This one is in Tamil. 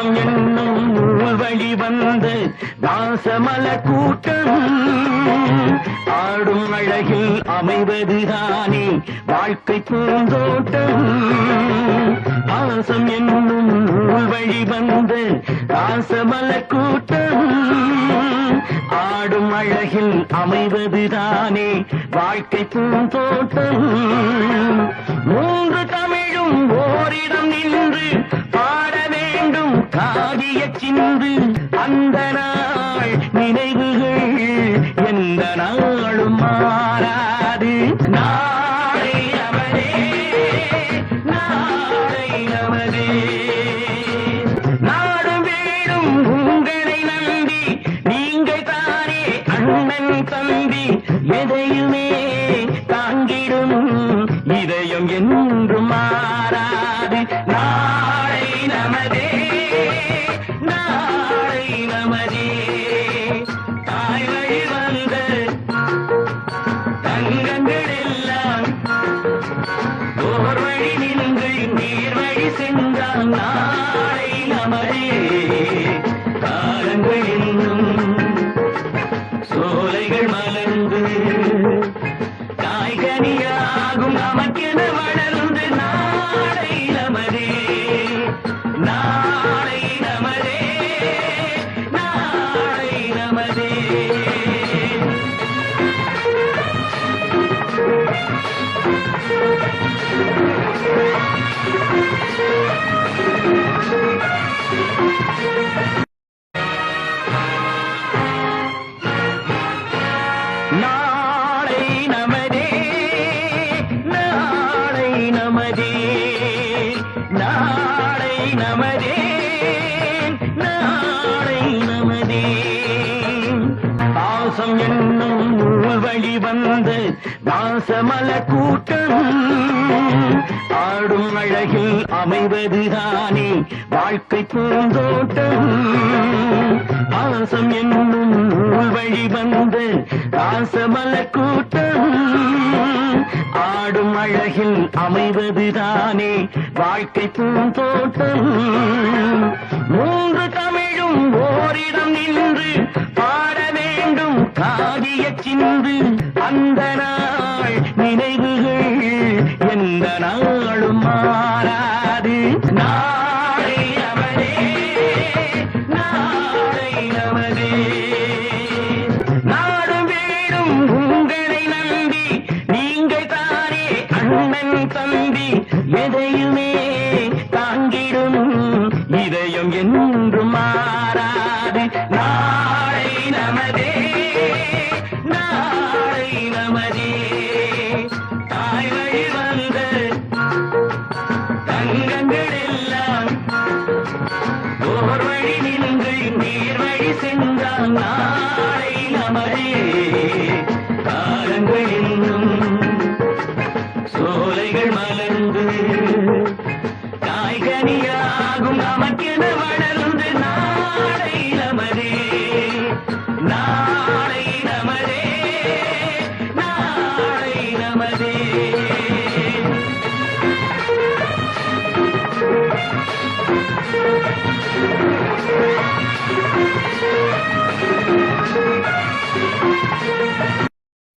பாசம் என்னும் நூல் வழி வந்து தாசமல கூட்டம் ஆடும் அழகில் அமைவதுதானே வாழ்க்கை பூந்தோட்டம். பாசம் என்னும் நூல் வழி வந்து தாசமல கூட்டம் ஆடும் அழகில் அமைவதுதானே வாழ்க்கை பூந்தோட்டம். மூன்று தமிழும் ஓரிடம் நின்று பாட வேண்டும் காவிய சிந்து. அந்த நாள் நினைவுகள் எந்த நாளும் மாறாது. நாளை நமதே, நாளை நமதே. நாடும் வீடும் உங்களை நம்பி நீங்கள் தானே அண்ணன் தம்பி. எதையுமே தாங்கிடும் இதயம் என்றும் மாறாது. நாளை நமதே, நாளை நமதே. தாய் வழி வந்த தங்கங்கள் எல்லாம் ஓர் வழி நின்று நீர் வழி சென்றால் நாளை நமதே. காலங்கள் என்னும் சோலைகள் மலர்ந்து காய்கனியாகும் நமக்கென வளர்ந்து நாளை நமதே, நாளை நமதே, நாளை நமதே. நாளை நமதே, நாளை நமதே, நாளை நமதே, நாளை நமதே. பாசம் என்னும் நூல் வழி வந்து தாசமல கூட்டம் ஆடும் அழகில் அமைவதுதானே வாழ்க்கை பூந்தோட்டம். பாசம் என்னும் நூல் வழி வந்து தாசமல கூட்டம் ஆடும் அழகில் அமைவதுதானே வாழ்க்கை பூந்தோட்டம். மூன்று தமிழும் ஓரிடம் நின்று பாட வேண்டும் காவிய சிந்து. அந்த நாள் நினைவுகள் எந்த நாளும் மாறாது. நாளை நமதே, நாளை நமதே. நாடும் வீடும் உங்களை நம்பி நீங்கள் தானே அண்ணன் தம்பி. எதையுமே தாங்கிடும் இதயம் என்றும் மாறா